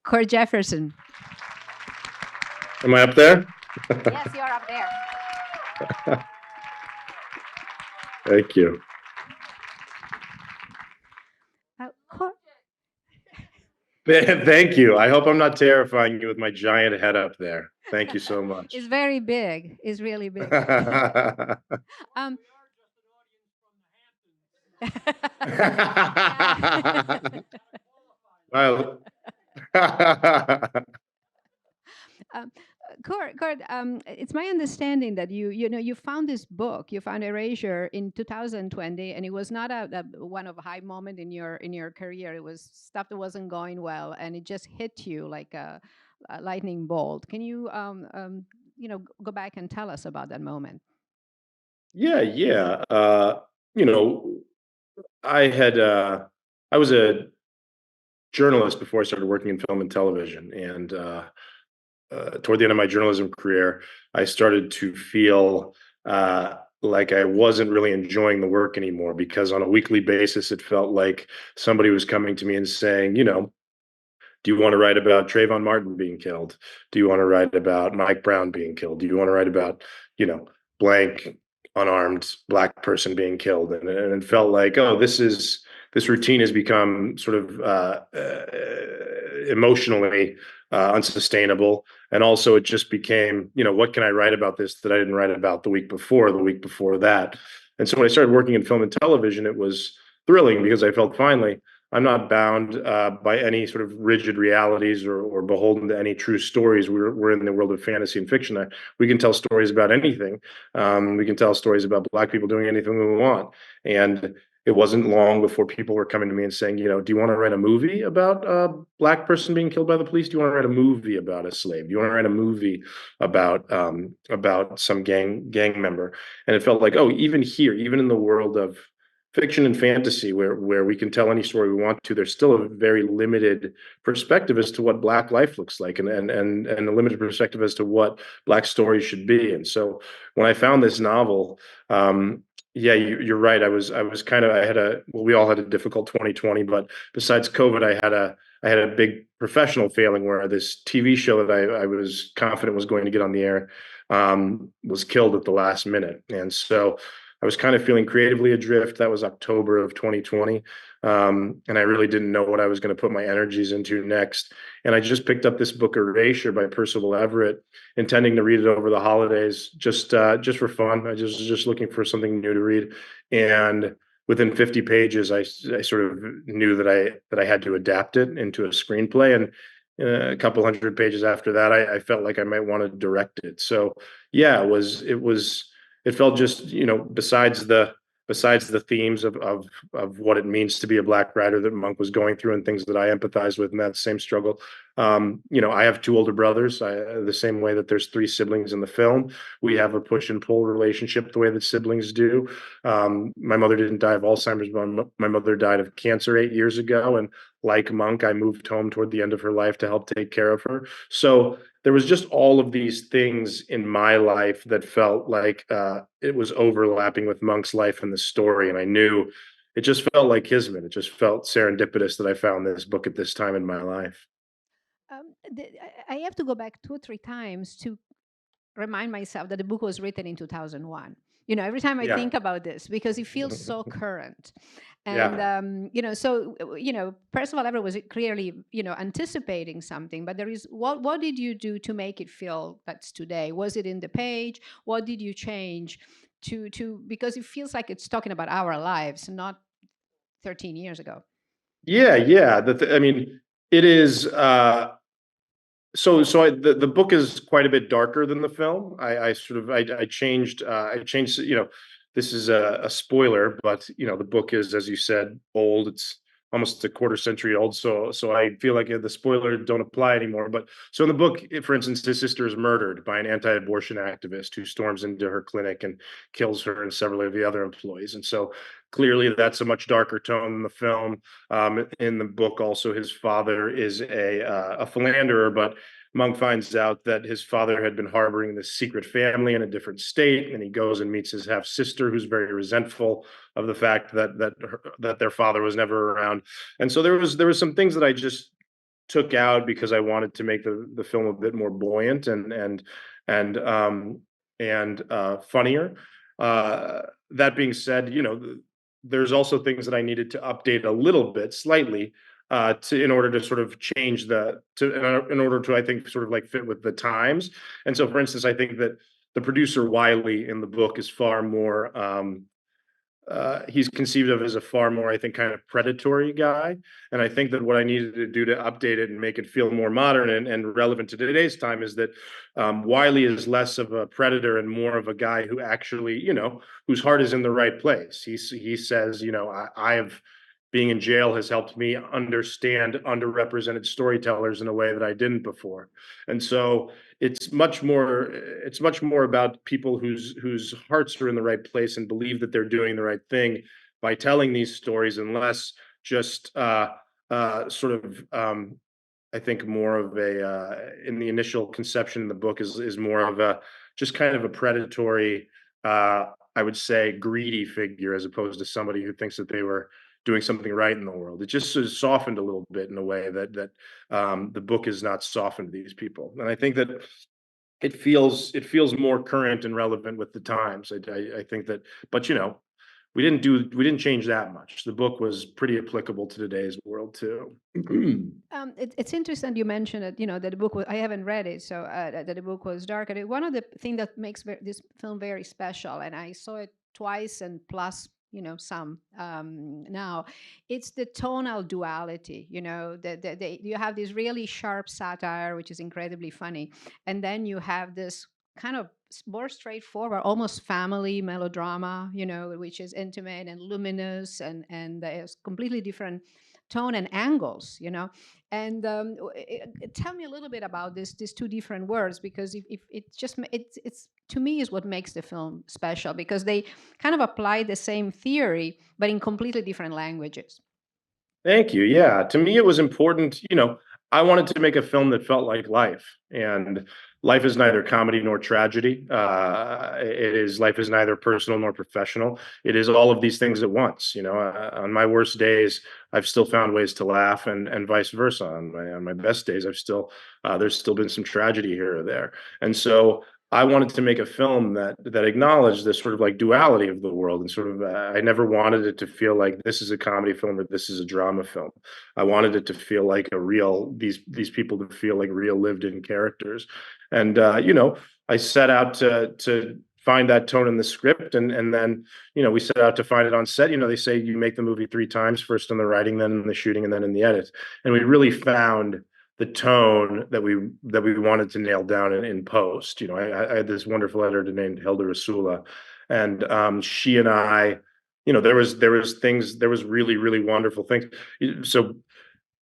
Kurt Jefferson. Am I up there? Yes, you're up there. Thank you. Kurt, Thank you. I hope I'm not terrifying you with my giant head up there. Thank you so much. it's very big. It's really big. um, Well, um, Kurt, it's my understanding that you found this book, you found Erasure in 2020, and it was not a one of a high moment in your career. It was stuff that wasn't going well, and it just hit you like a lightning bolt. Can you go back and tell us about that moment? yeah. You know, I had I was a journalist before I started working in film and television, and toward the end of my journalism career, I started to feel like I wasn't really enjoying the work anymore because on a weekly basis, it felt like somebody was coming to me and saying, do you want to write about Trayvon Martin being killed? Do you want to write about Mike Brown being killed? Do you want to write about, blank unarmed black person being killed? And it felt like, oh, this routine has become sort of emotionally unsustainable. And also it just became, what can I write about this that I didn't write about the week before, the week before that? And so when I started working in film and television, it was thrilling because I felt finally, I'm not bound by any sort of rigid realities or beholden to any true stories. We're in the world of fantasy and fiction. We can tell stories about anything. We can tell stories about Black people doing anything we want. And it wasn't long before people were coming to me and saying, do you want to write a movie about a Black person being killed by the police? Do you want to write a movie about a slave? Do you want to write a movie about some gang member? And it felt like, oh, even here, even in the world of fiction and fantasy where we can tell any story we want to, there's still a very limited perspective as to what Black life looks like, and a limited perspective as to what Black stories should be. And so when I found this novel, yeah, you're right. I had we all had a difficult 2020, but besides COVID, I had a big professional failing where this TV show that I was confident was going to get on the air was killed at the last minute. And so I was kind of feeling creatively adrift. That was October of 2020. And I really didn't know what I was going to put my energies into next. And I just picked up this book, Erasure by Percival Everett, intending to read it over the holidays, just for fun. I was just looking for something new to read. And within 50 pages, I sort of knew that I had to adapt it into a screenplay. And a couple hundred pages after that, I felt like I might want to direct it. So yeah, it felt just, besides the themes of what it means to be a Black writer that Monk was going through and things that I empathize with in that same struggle. I have two older brothers. The same way that there's three siblings in the film, we have a push and pull relationship the way that siblings do. My mother didn't die of Alzheimer's, but my mother died of cancer 8 years ago. And like Monk, I moved home toward the end of her life to help take care of her. So there was just all of these things in my life that felt like it was overlapping with Monk's life in the story. And I knew it just felt like Kismet. It just felt serendipitous that I found this book at this time in my life. I have to go back 2 or 3 times to remind myself that the book was written in 2001. Every time I Yeah. think about this, because it feels so current. And, Yeah. Percival Everett was clearly, anticipating something, but what did you do to make it feel that's today? Was it in the page? What did you change because it feels like it's talking about our lives, not 13 years ago. Yeah. I mean, it is. The book is quite a bit darker than the film. I changed. I changed. This is a spoiler, but the book is, as you said, old. It's almost a quarter century old. So I feel like the spoiler don't apply anymore. But so in the book, for instance, his sister is murdered by an anti-abortion activist who storms into her clinic and kills her and several of the other employees. And so clearly, that's a much darker tone than the film. In the book, also, his father is a philanderer, but Monk finds out that his father had been harboring this secret family in a different state, and he goes and meets his half sister, who's very resentful of the fact that their father was never around. And so there was some things that I just took out because I wanted to make the film a bit more buoyant and funnier. That being said, there's also things that I needed to update a little bit, slightly, to in order to sort of change the to in order to, I think, sort of like fit with the times. And so, for instance, I think that the producer Wiley in the book is far more he's conceived of as a far more, I think, kind of predatory guy. And I think that what I needed to do to update it and make it feel more modern and relevant to today's time is that Wiley is less of a predator and more of a guy who actually, whose heart is in the right place. He says, I have being in jail has helped me understand underrepresented storytellers in a way that I didn't before. And so it's much more about people whose hearts are in the right place and believe that they're doing the right thing by telling these stories, and less just sort of I think more of a in the initial conception in the book is more of a just kind of a predatory, I would say, greedy figure, as opposed to somebody who thinks that they were doing something right in the world. It just is softened a little bit in a way that the book is not softened these people, and I think that it feels more current and relevant with the times. I think that, but we didn't change that much. The book was pretty applicable to today's world too. It's interesting you mentioned that that the book was, I haven't read it, so that the book was dark. And one of the things that makes this film very special, and I saw it twice and plus some now, it's the tonal duality. You have this really sharp satire, which is incredibly funny, and then you have this kind of more straightforward, almost family melodrama, which is intimate and luminous, and there's completely different tone and angles, and tell me a little bit about these two different words, because if it just it's to me is what makes the film special, because they kind of apply the same theory but in completely different languages. Thank you. Yeah, to me, it was important. I wanted to make a film that felt like life, and life is neither comedy nor tragedy. Life is neither personal nor professional. It is all of these things at once. On my worst days, I've still found ways to laugh, and vice versa. On my best days, there's still been some tragedy here or there, and so I wanted to make a film that acknowledged this sort of like duality of the world, and sort of I never wanted it to feel like this is a comedy film or this is a drama film. I wanted it to feel like these people to feel like real lived in characters, and I set out to find that tone in the script, and then we set out to find it on set. They say you make the movie three times: first in the writing, then in the shooting, and then in the edit. And we really found the tone that we wanted to nail down in post. I had this wonderful editor named Hilda Rasula, and she and I, there was really really wonderful things. So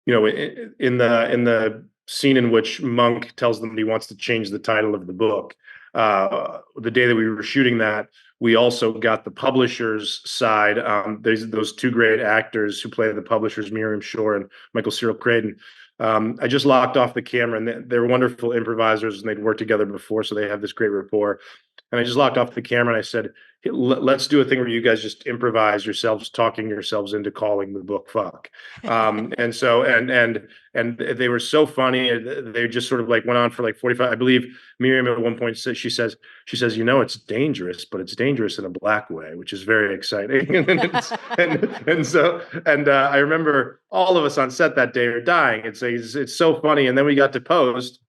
in the scene in which Monk tells them he wants to change the title of the book, the day that we were shooting that, we also got the publisher's side. There's those two great actors who play the publishers, Miriam Shore and Michael Cyril Creighton. I just locked off the camera, and they're wonderful improvisers, and they'd worked together before, so they have this great rapport. And I just locked off the camera, and I said, "Hey, let's do a thing where you guys just improvise yourselves, talking yourselves into calling the book fuck." And so, and they were so funny. They just sort of like went on for like 45. I believe Miriam at one point says, it's dangerous, but it's dangerous in a black way, which is very exciting. And I remember all of us on set that day are dying. It's so funny. And then we got to post,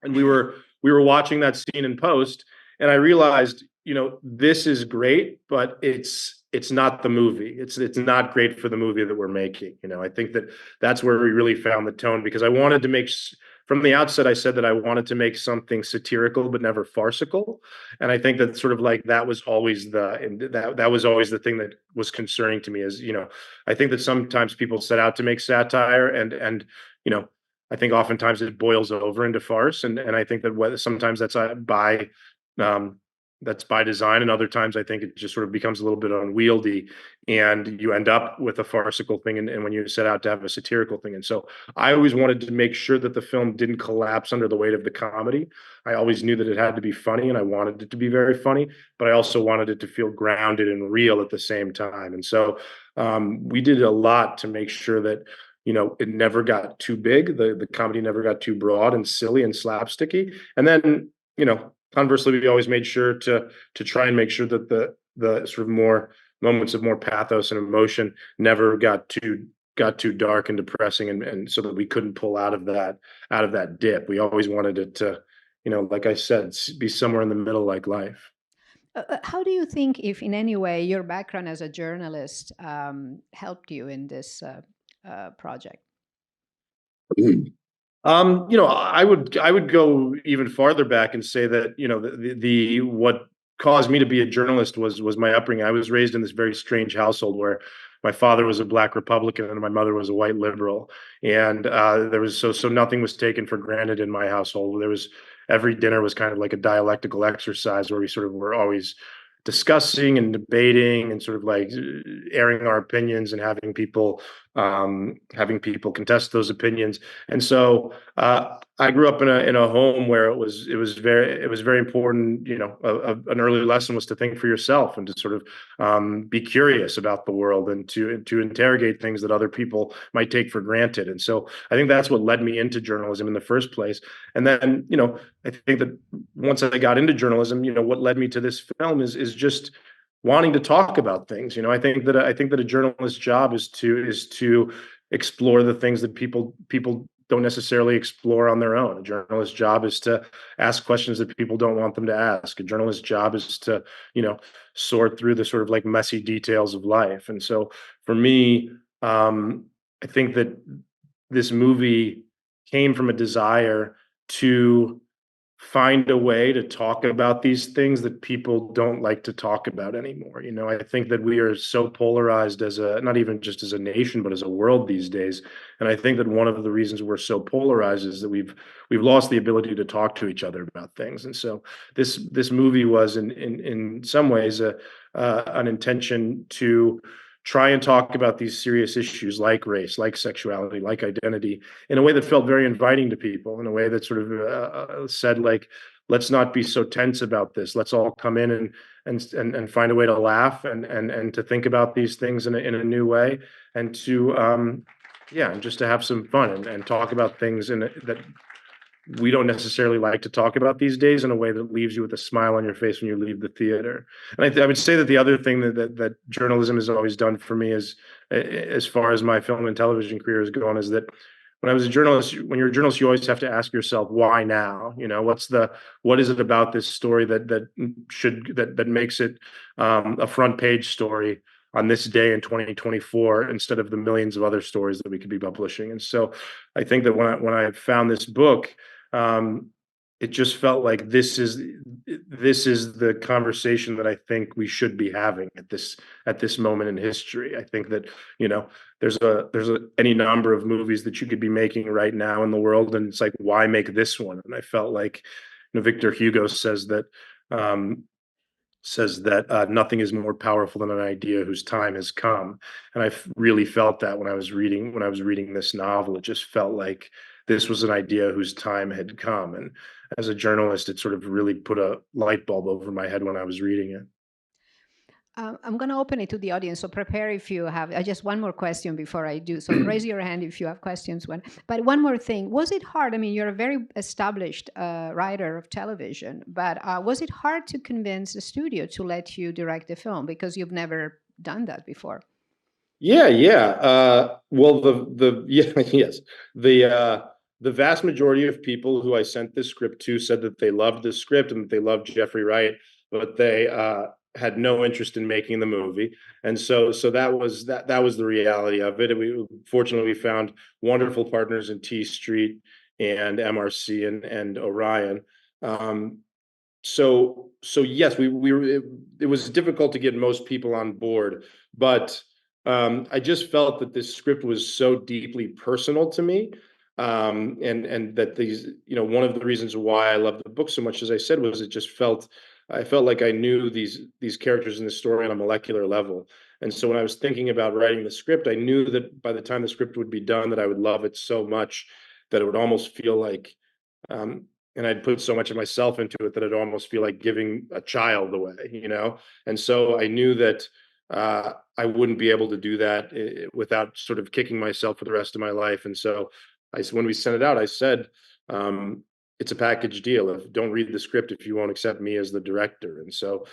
and we were watching that scene in post, and I realized, this is great, but it's not the movie. It's not great for the movie that we're making. I think that's where we really found the tone, because I wanted to make, from the outset, I said that I wanted to make something satirical but never farcical. And I think that sort of like that was always the thing that was concerning to me, is, I think that sometimes people set out to make satire, and I think oftentimes it boils over into farce, and I think that sometimes that's by design, and other times I think it just sort of becomes a little bit unwieldy, and you end up with a farcical thing, and when you set out to have a satirical thing. And so I always wanted to make sure that the film didn't collapse under the weight of the comedy. I always knew that it had to be funny, and I wanted it to be very funny, but I also wanted it to feel grounded and real at the same time. And so we did a lot to make sure that it never got too big. The comedy never got too broad and silly and slapsticky. And then, conversely, we always made sure to try and make sure that the sort of more moments of more pathos and emotion never got too dark and depressing, and so that we couldn't pull out of that dip. We always wanted it to, like I said, be somewhere in the middle, like life. How do you think, if in any way your background as a journalist helped you in this project? I would go even farther back and say that, the what caused me to be a journalist was my upbringing. I was raised in this very strange household where my father was a black Republican and my mother was a white liberal, and there was so nothing was taken for granted in my household. There was every dinner was kind of like a dialectical exercise where we sort of were always discussing and debating and sort of like airing our opinions and having people contest those opinions. And so I grew up in a home where it was very important. An early lesson was to think for yourself and to sort of be curious about the world and to interrogate things that other people might take for granted. And so I think that's what led me into journalism in the first place. And then, I think that once I got into journalism, what led me to this film is just wanting to talk about things. I think that a journalist's job is to explore the things that people don't necessarily explore on their own. A journalist's job is to ask questions that people don't want them to ask. A journalist's job is to, sort through the sort of like messy details of life. And so for me, I think that this movie came from a desire to find a way to talk about these things that people don't like to talk about anymore. I think that we are so polarized not even just as a nation, but as a world these days. And I think that one of the reasons we're so polarized is that we've lost the ability to talk to each other about things. And so this movie was in some ways an intention to try and talk about these serious issues like race, like sexuality, like identity, in a way that felt very inviting to people, in a way that sort of said, like, let's not be so tense about this. Let's all come in and find a way to laugh and to think about these things in a new way, and to yeah, and just to have some fun and talk about things that we don't necessarily like to talk about these days, in a way that leaves you with a smile on your face when you leave the theater. And I would say that the other thing that journalism has always done for me is, as far as my film and television career has gone, is that when I was a journalist, when you're a journalist, you always have to ask yourself, why now? What is it about this story that makes it a front page story on this day in 2024, instead of the millions of other stories that we could be publishing? And so I think that when I found this book, um, it just felt like this is the conversation that I think we should be having at this moment in history. I think that, there's any number of movies that you could be making right now in the world, and it's like, why make this one? And I felt like, Victor Hugo um, says that nothing is more powerful than an idea whose time has come. And really felt that when I was reading this novel. It just felt like this was an idea whose time had come. And as a journalist, it sort of really put a light bulb over my head when I was reading it. I'm going to open it to the audience, so prepare if you have just one more question before I do. So raise your hand if you have questions. But one more thing, was it hard? I mean, you're a very established writer of television, but was it hard to convince the studio to let you direct the film, because you've never done that before? Yeah, yeah. Well, the yeah, yes. The vast majority of people who I sent this script to said that they loved the script and that they loved Jeffrey Wright, but they had no interest in making the movie. And so that was the reality of it. And we found wonderful partners in T Street and MRC and Orion. Um, so yes, we were, it was difficult to get most people on board, but I just felt that this script was so deeply personal to me, and that one of the reasons why I love the book so much, as I said, was I felt like I knew these characters in the story on a molecular level. And so when I was thinking about writing the script, I knew that by the time the script would be done, that I would love it so much that it would almost feel like, um, and I'd put so much of myself into it, that it'd almost feel like giving a child away. And so I knew that I wouldn't be able to do that without sort of kicking myself for the rest of my life. And so when we sent it out, I said, um, it's a package deal. If don't read the script if you won't accept me as the director. And so,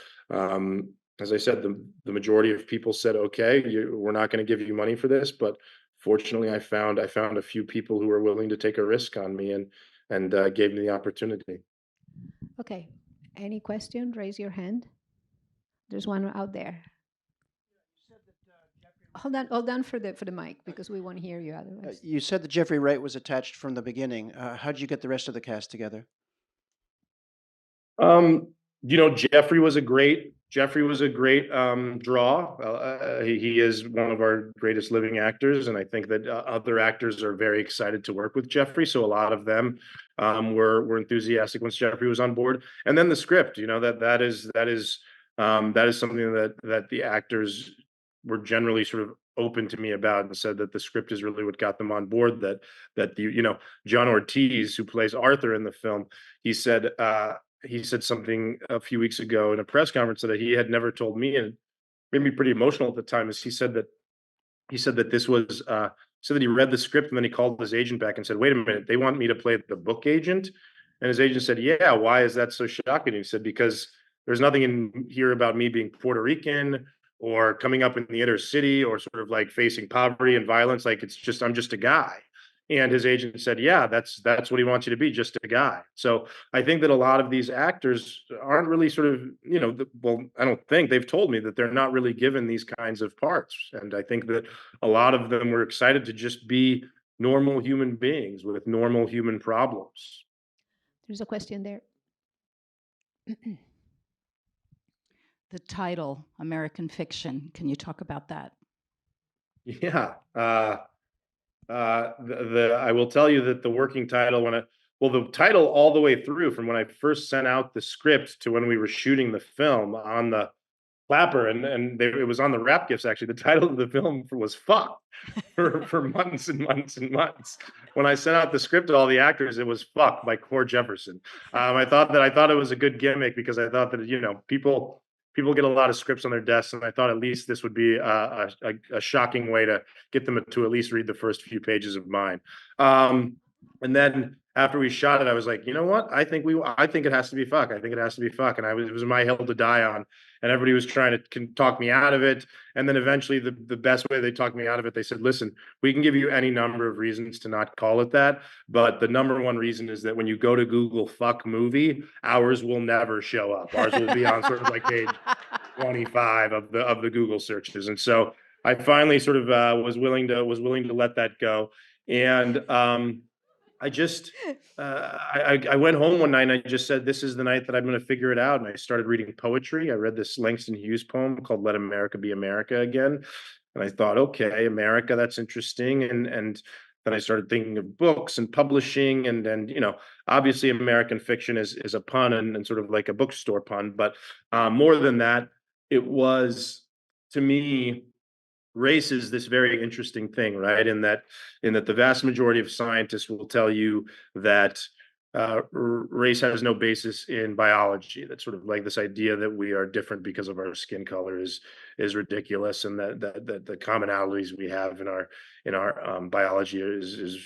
as I said, the majority of people said, okay, we're not going to give you money for this. But fortunately, I found a few people who were willing to take a risk on me and gave me the opportunity. Okay. Any question? Raise your hand. There's one out there. Hold on for the mic because we won't hear you otherwise. You said that Jeffrey Wright was attached from the beginning. How did you get the rest of the cast together? Um, Jeffrey was a great draw. He is one of our greatest living actors, and I think that other actors are very excited to work with Jeffrey. So a lot of them were enthusiastic once Jeffrey was on board. And then the script, that is something that the actors were generally sort of open to me about and said that the script is really what got them on board. That John Ortiz, who plays Arthur in the film, he said. He said something a few weeks ago in a press conference that he had never told me, and it made me pretty emotional at the time. Is he said that this was said that he read the script and then he called his agent back and said, "Wait a minute, they want me to play the book agent," and his agent said, "Yeah, why is that so shocking?" He said, "Because there's nothing in here about me being Puerto Rican or coming up in the inner city or sort of like facing poverty and violence. Like I'm just a guy." And his agent said, "Yeah, that's what he wants you to be, just a guy." So I think that a lot of these actors aren't really sort of, well, I don't think they've told me that they're not really given these kinds of parts. And I think that a lot of them were excited to just be normal human beings with normal human problems. There's a question there. The title, American Fiction. Can you talk about that? Yeah. I will tell you that the working title, the title all the way through from when I first sent out the script to when we were shooting the film on the clapper, it was on the wrap gifts. Actually, the title of the film was "Fuck" for months and months and months. When I sent out the script to all the actors, it was "Fuck" by Core Jefferson. I thought it was a good gimmick because I thought that people get a lot of scripts on their desks, and I thought at least this would be a shocking way to get them to at least read the first few pages of mine. And then after we shot it, I was like, you know what? I think it has to be "Fuck." I think it has to be "Fuck." And it was my hill to die on. And everybody was trying to talk me out of it. And then eventually, the best way they talked me out of it, they said, "Listen, we can give you any number of reasons to not call it that, but the number one reason is that when you go to Google 'fuck movie,' ours will never show up. Ours will be on sort of like page 25 of the Google searches." And so I finally sort of was willing to let that go. And I just I went home one night and I just said, "This is the night that I'm going to figure it out." And I started reading poetry. I read this Langston Hughes poem called "Let America Be America Again," and I thought, okay, America, that's interesting. And then I started thinking of books and publishing, and obviously American fiction is a pun and sort of like a bookstore pun, but more than that, it was, to me, race is this very interesting thing, right? In that the vast majority of scientists will tell you that race has no basis in biology. That sort of like this idea that we are different because of our skin color is ridiculous, and that the commonalities we have in our biology is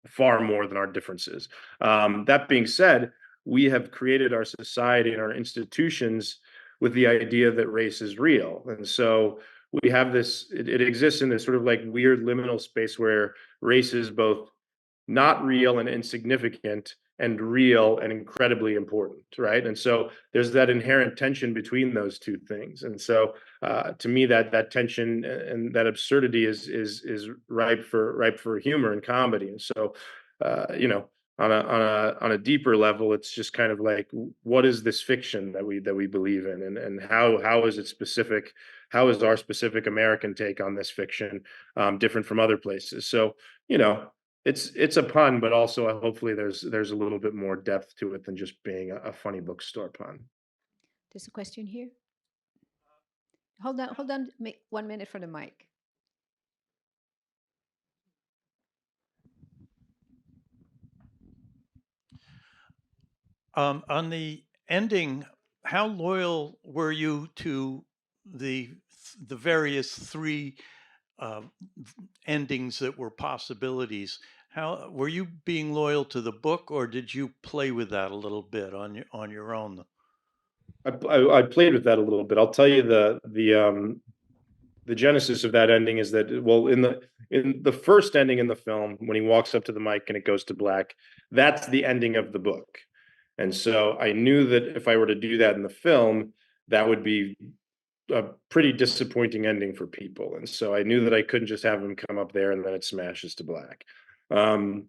far more than our differences. That being said, we have created our society and our institutions with the idea that race is real, and so we have this. It exists in this sort of like weird liminal space where race is both not real and insignificant and real and incredibly important, right? And so there's that inherent tension between those two things. And so to me, that tension and that absurdity is ripe for humor and comedy. And so on a deeper level, it's just kind of like, what is this fiction that we believe in, and how is it specific? How is our specific American take on this fiction different from other places? So you know it's a pun, but also hopefully there's a little bit more depth to it than just being a funny bookstore pun. There's a question here. Hold on. 1 minute for the mic. On the ending, how loyal were you to the the various three endings that were possibilities. How were you being loyal to the book, or did you play with that a little bit on your own? I played with that a little bit. I'll tell you the genesis of that ending is that, well, in the first ending in the film, when he walks up to the mic and it goes to black, that's the ending of the book. And so I knew that if I were to do that in the film, that would be a pretty disappointing ending for people. And so I knew that I couldn't just have him come up there and then it smashes to black. And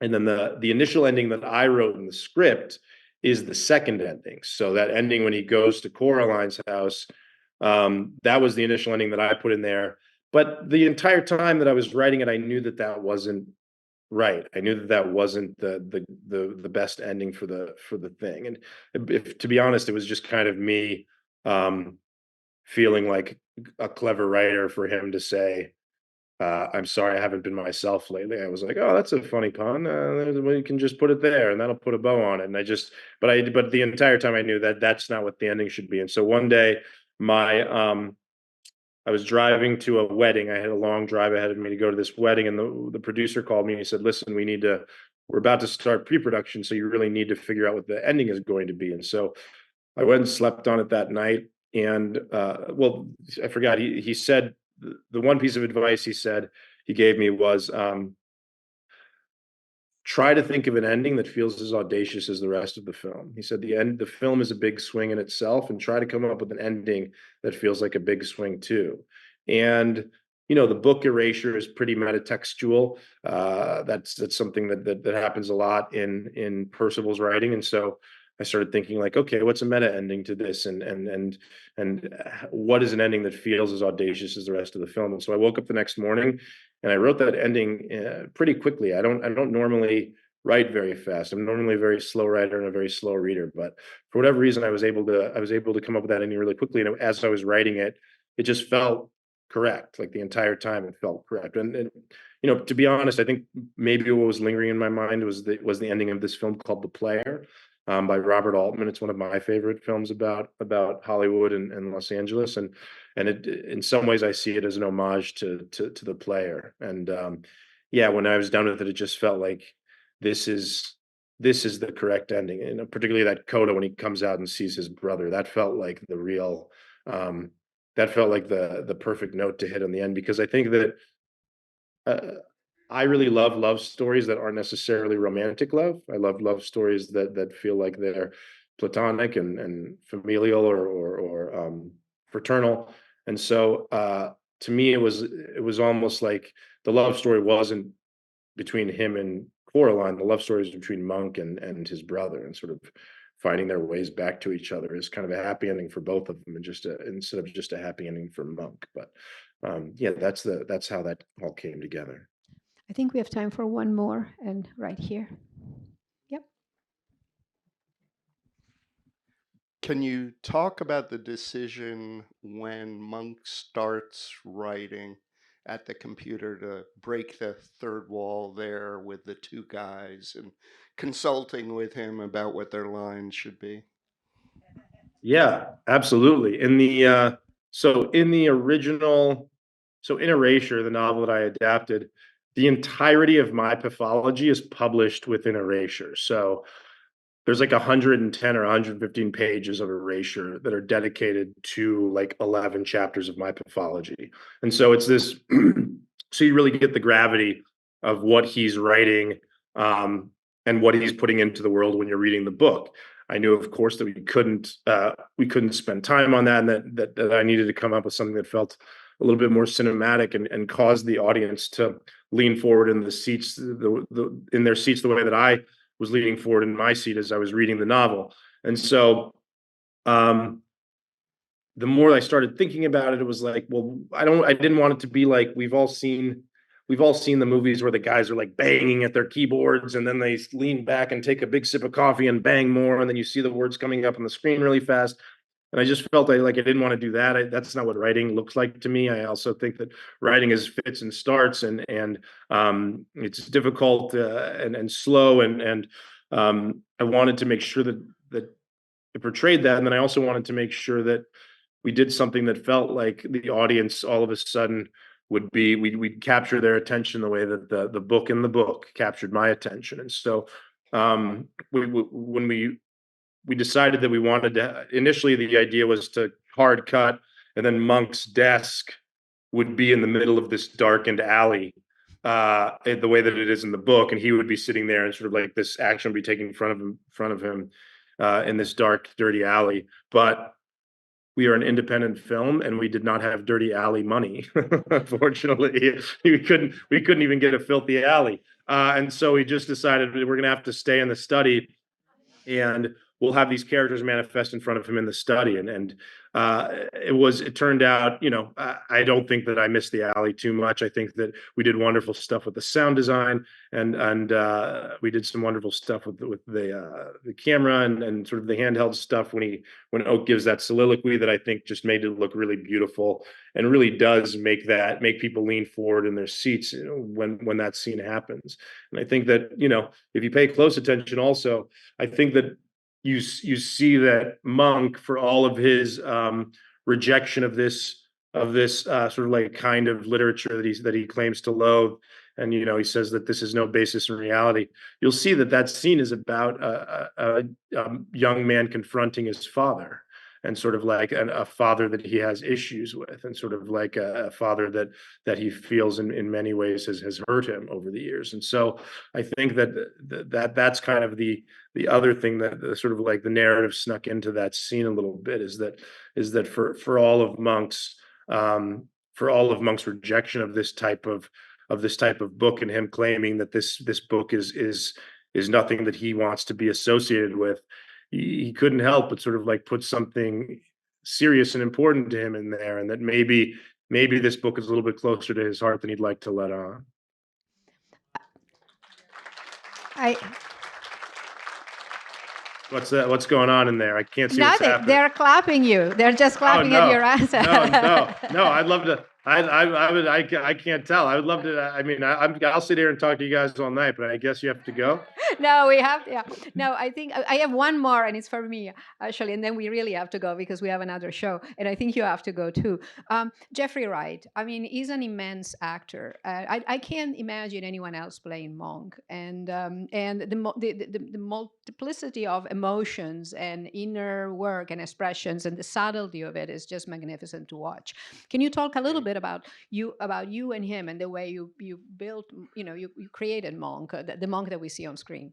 then the initial ending that I wrote in the script is the second ending. So that ending when he goes to Coraline's house, that was the initial ending that I put in there. But the entire time that I was writing it, I knew that that wasn't right. I knew that that wasn't the best ending for the thing. And if, to be honest, it was just kind of me feeling like a clever writer for him to say, I'm sorry, I haven't been myself lately. I was like, oh, that's a funny pun. We can just put it there, and that'll put a bow on it. And I just, but the entire time I knew that that's not what the ending should be. And so one day, I was driving to a wedding. I had a long drive ahead of me to go to this wedding, and the producer called me and he said, "Listen, we're about to start pre-production, so you really need to figure out what the ending is going to be." And so I went and slept on it that night. And well, I forgot. He said the one piece of advice he gave me was try to think of an ending that feels as audacious as the rest of the film. He said the film is a big swing in itself, and try to come up with an ending that feels like a big swing too. And the book Erasure is pretty metatextual. That's something that happens a lot in Percival's writing. And so I started thinking like, okay, what's a meta ending to this, and what is an ending that feels as audacious as the rest of the film? And so I woke up the next morning and I wrote that ending pretty quickly. I don't normally write very fast. I'm normally a very slow writer and a very slow reader, but for whatever reason, I was able to come up with that ending really quickly. And as I was writing it, it just felt correct. Like the entire time, it felt correct. And to be honest, I think maybe what was lingering in my mind was the ending of this film called The Player, by Robert Altman. It's one of my favorite films about Hollywood and Los Angeles, and it, in some ways, I see it as an homage to The Player. And yeah, when I was done with it, it just felt like this is the correct ending. And particularly that coda when he comes out and sees his brother, that felt like the real. That felt like the perfect note to hit in the end, because I think that I really love love stories that aren't necessarily romantic love. I love love stories that feel like they're platonic and familial or fraternal. And so to me, it was almost like the love story wasn't between him and Coraline. The love story is between Monk and his brother, and sort of finding their ways back to each other is kind of a happy ending for both of them, and instead of just a happy ending for Monk. But yeah, that's how that all came together. I think we have time for one more, and right here. Yep. Can you talk about the decision when Monk starts writing at the computer to break the third wall there with the two guys and consulting with him about what their lines should be? Yeah, absolutely. In Erasure, the novel that I adapted, the entirety of my pathology is published within Erasure. So there's like 110 or 115 pages of Erasure that are dedicated to like 11 chapters of my pathology. And so it's this, so you really get the gravity of what he's writing, and what he's putting into the world when you're reading the book. I knew, of course, that we couldn't spend time on that, and that I needed to come up with something that felt a little bit more cinematic and caused the audience to lean forward in the seats, in their seats, the way that I was leaning forward in my seat as I was reading the novel. And so, the more I started thinking about it, it was like, well, I didn't want it to be like we've all seen the movies where the guys are like banging at their keyboards and then they lean back and take a big sip of coffee and bang more, and then you see the words coming up on the screen really fast. And I just felt I didn't want to do that. That's not what writing looks like to me. I also think that writing is fits and starts, and it's difficult and slow, and I wanted to make sure that it portrayed that, and then I also wanted to make sure that we did something that felt like the audience all of a sudden we'd capture their attention the way that the book in the book captured my attention. And so when we decided that we wanted to, initially the idea was to hard cut, and then Monk's desk would be in the middle of this darkened alley, the way that it is in the book, and he would be sitting there, and sort of like this action would be taking front of him in this dark, dirty alley. But we are an independent film, and we did not have dirty alley money. Unfortunately, we couldn't even get a filthy alley, and so we just decided we're going to have to stay in the study, and we'll have these characters manifest in front of him in the study. And it turned out, I don't think that I missed the alley too much. I think that we did wonderful stuff with the sound design, and we did some wonderful stuff with the camera and sort of the handheld stuff when Oak gives that soliloquy that I think just made it look really beautiful, and really does make people lean forward in their seats, when that scene happens. And I think that, if you pay close attention also, I think that you see that Monk, for all of his rejection of this sort of like kind of literature that he claims to loathe, and he says that this is no basis in reality. You'll see that scene is about a young man confronting his father, and sort of like a father that he has issues with, and sort of like a father that he feels in many ways has hurt him over the years. And so I think that's kind of the other thing that sort of like the narrative snuck into that scene a little bit, is that for all of Monk's rejection of this type of book, and him claiming that this book is nothing that he wants to be associated with, he couldn't help but sort of like put something serious and important to him in there, and that maybe this book is a little bit closer to his heart than he'd like to let on. I What's going on in there? I can't see what's Nothing. happening. They're clapping you. They're just clapping at your answer. No. I'd love to. I can't tell. I would love to. I mean, I'll sit here and talk to you guys all night, but I guess you have to go. No, we have. Yeah. No, I think I have one more, and it's for me actually, and then we really have to go because we have another show, and I think you have to go too. Jeffrey Wright. I mean, he's an immense actor. I can't imagine anyone else playing Monk, and the multiplicity of emotions and inner work and expressions, and the subtlety of it is just magnificent to watch. Can you talk a little bit about you and him, and the way you built, you created Monk, the Monk that we see on screen?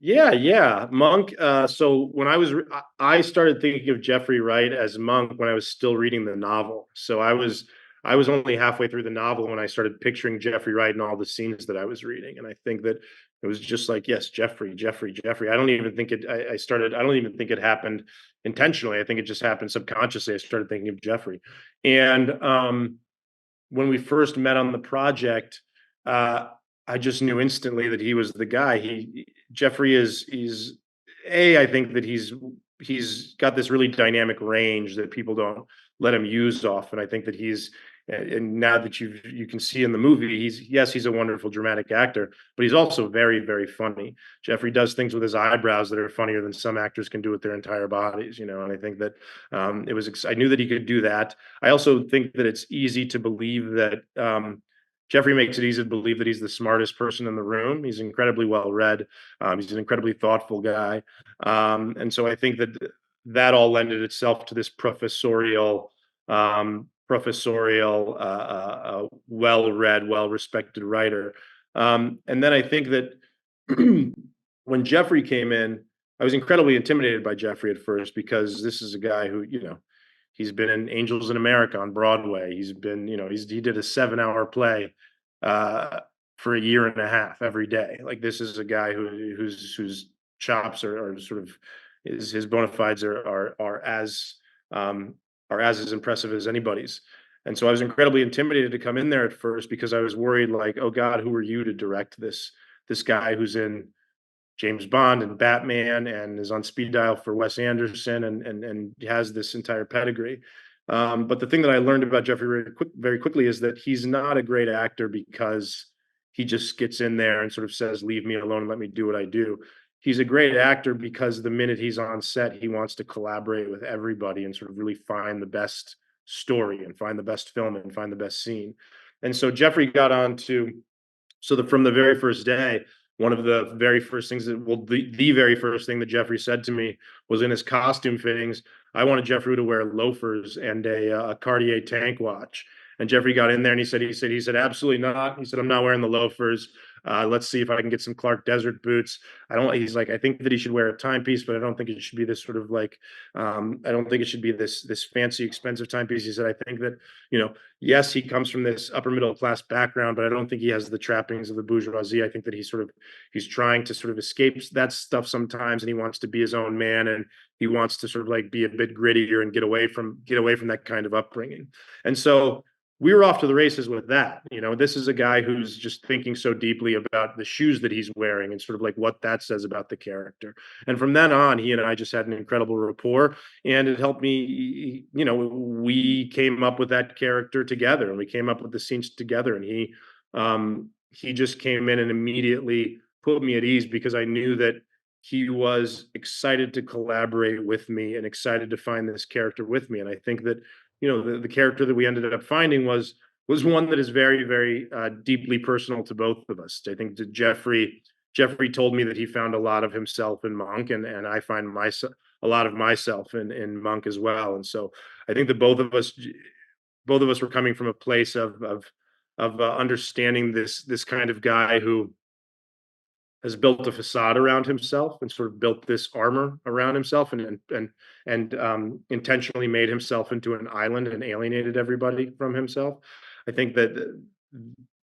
Yeah, Monk. So when I started thinking of Jeffrey Wright as Monk when I was still reading the novel. So I was only halfway through the novel when I started picturing Jeffrey Wright and all the scenes that I was reading, and I think that it was just like, yes, Jeffrey. I don't even think it happened intentionally. I think it just happened subconsciously. I started thinking of Jeffrey, and when we first met on the project, I just knew instantly that he was the guy. Jeffrey I think that he's got this really dynamic range that people don't let him use often. I think that and now that you can see in the movie, he's a wonderful dramatic actor, but he's also very, very funny. Jeffrey does things with his eyebrows that are funnier than some actors can do with their entire bodies, and I think that I knew that he could do that. I also think that it's easy to believe that Jeffrey makes it easy to believe that he's the smartest person in the room. He's incredibly well read. He's an incredibly thoughtful guy, and so I think that all lended itself to this professorial, well-read, well-respected writer. And then I think that when Jeffrey came in, I was incredibly intimidated by Jeffrey at first, because this is a guy who, he's been in Angels in America on Broadway. He's been, he did a 7-hour play for a year and a half every day. Like, this is a guy whose chops are sort of, his bona fides are as impressive as anybody's. And so I was incredibly intimidated to come in there at first, because I was worried, like, oh God, who are you to direct this guy who's in James Bond and Batman and is on speed dial for Wes Anderson and has this entire pedigree. But the thing that I learned about Jeffrey very quickly is that he's not a great actor because he just gets in there and sort of says, leave me alone and let me do what I do. he's a great actor because the minute he's on set, he wants to collaborate with everybody and sort of really find the best story and find the best film and find the best scene. And so Jeffrey got on to, from the very first day, one of the very first things the very first thing that Jeffrey said to me was in his costume fittings, I wanted Jeffrey to wear loafers and a Cartier tank watch. And Jeffrey got in there and he said, absolutely not. He said, I'm not wearing the loafers. Let's see if I can get some Clark Desert boots. He's like, I think that he should wear a timepiece, but I don't think it should be this sort of like, I don't think it should be this fancy, expensive timepiece. He said, I think that, yes, he comes from this upper middle class background, but I don't think he has the trappings of the bourgeoisie. I think that he's trying to sort of escape that stuff sometimes, and he wants to be his own man, and he wants to sort of like be a bit grittier and get away from that kind of upbringing. And so we were off to the races with that. This is a guy who's just thinking so deeply about the shoes that he's wearing and sort of like what that says about the character. And from then on, he and I just had an incredible rapport, and it helped me, we came up with that character together, and we came up with the scenes together, and he just came in and immediately put me at ease because I knew that he was excited to collaborate with me and excited to find this character with me. And I think that, the character that we ended up finding was one that is very, very deeply personal to both of us. I think that Jeffrey told me that he found a lot of himself in Monk, and I find a lot of myself in Monk as well. And so I think that both of us were coming from a place of understanding this kind of guy who has built a facade around himself and sort of built this armor around himself and intentionally made himself into an island and alienated everybody from himself. I think that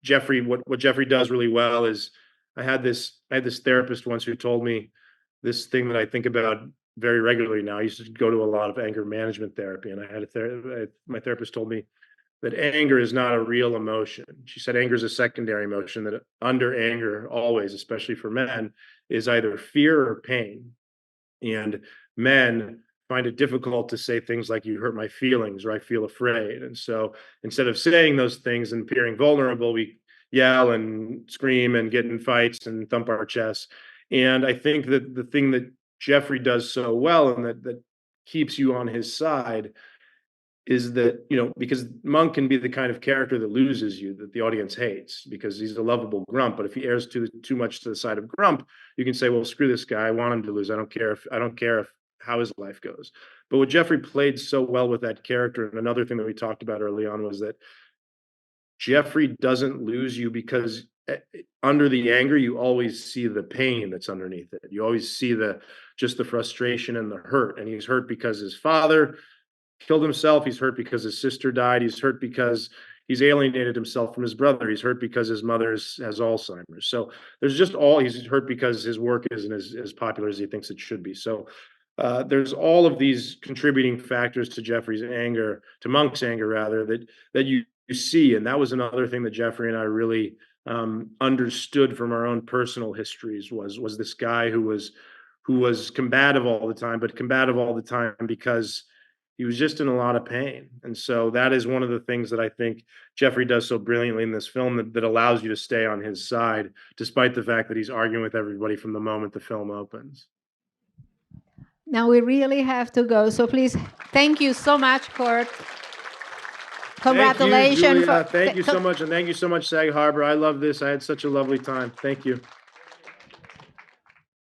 Jeffrey, what Jeffrey does really well is I had this therapist once who told me this thing that I think about very regularly now. I used to go to a lot of anger management therapy, and I had my therapist told me that anger is not a real emotion. She said anger is a secondary emotion, that under anger, always, especially for men, is either fear or pain. And men find it difficult to say things like, you hurt my feelings, or I feel afraid. And so instead of saying those things and appearing vulnerable, we yell and scream and get in fights and thump our chests. And I think that the thing that Jeffrey does so well, and that keeps you on his side, is that, because Monk can be the kind of character that loses you, that the audience hates, because he's a lovable grump. But if he errs too much to the side of grump, you can say, well, screw this guy. I want him to lose. I don't care if how his life goes. But what Jeffrey played so well with that character, and another thing that we talked about early on, was that Jeffrey doesn't lose you because under the anger, you always see the pain that's underneath it. You always see just the frustration and the hurt. And he's hurt because his father killed himself. He's hurt because his sister died. He's hurt because he's alienated himself from his brother. He's hurt because his mother has Alzheimer's. So he's hurt because his work isn't as popular as he thinks it should be. So there's all of these contributing factors to Monk's anger rather, that you see. And that was another thing that Jeffrey and I really understood from our own personal histories, was this guy who was combative all the time, but combative all the time because he was just in a lot of pain. And so that is one of the things that I think Jeffrey does so brilliantly in this film, that allows you to stay on his side, despite the fact that he's arguing with everybody from the moment the film opens. Now we really have to go. So please, thank you so much, Kurt. Congratulations. Thank you so much. And thank you so much, Sag Harbor. I love this. I had such a lovely time. Thank you.